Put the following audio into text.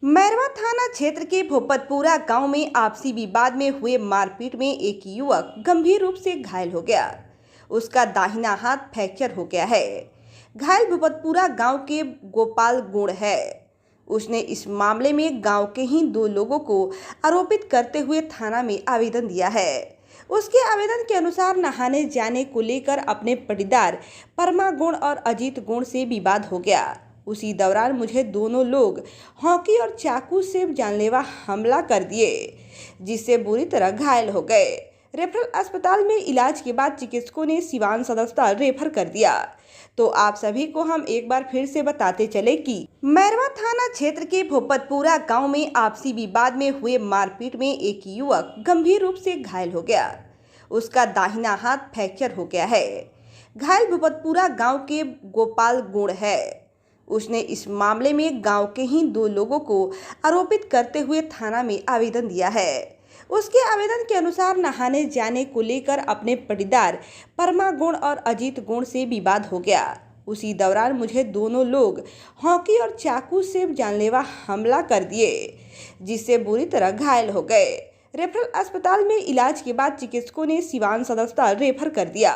मैरवा थाना क्षेत्र के भोपतपुरा गांव में आपसी विवाद में हुए मारपीट में एक युवक गंभीर रूप से घायल हो गया। उसका दाहिना हाथ फ्रैक्चर हो गया है। घायल भोपतपुरा गांव के गोपाल गुण है। उसने इस मामले में गांव के ही दो लोगों को आरोपित करते हुए थाना में आवेदन दिया है। उसके आवेदन के अनुसार नहाने जाने को लेकर अपने पटीदार परमा गुण और अजीत गुण से विवाद हो गया। उसी दौरान मुझे दोनों लोग हॉकी और चाकू से जानलेवा हमला कर दिए, जिससे बुरी तरह घायल हो गए। रेफरल अस्पताल में इलाज के बाद चिकित्सकों ने सिवान सदर अस्पताल रेफर कर दिया। तो आप सभी को हम एक बार फिर से बताते चले कि मैरवा थाना क्षेत्र के भोपतपुरा गांव में आपसी विवाद में हुए मारपीट में एक युवक गंभीर रूप से घायल हो गया। उसका दाहिना हाथ फ्रैक्चर हो गया है। घायल भोपतपुरा गांव के गोपाल गुण है। उसने इस मामले में गांव के ही दो लोगों को आरोपित करते हुए थाना में आवेदन दिया है। उसके आवेदन के अनुसार नहाने जाने को लेकर अपने पटीदार परमा गुण और अजीत गुण से विवाद हो गया। उसी दौरान मुझे दोनों लोग हॉकी और चाकू से जानलेवा हमला कर दिए, जिससे बुरी तरह घायल हो गए। रेफरल अस्पताल में इलाज के बाद चिकित्सकों ने सिवान सदर अस्पताल रेफर कर दिया।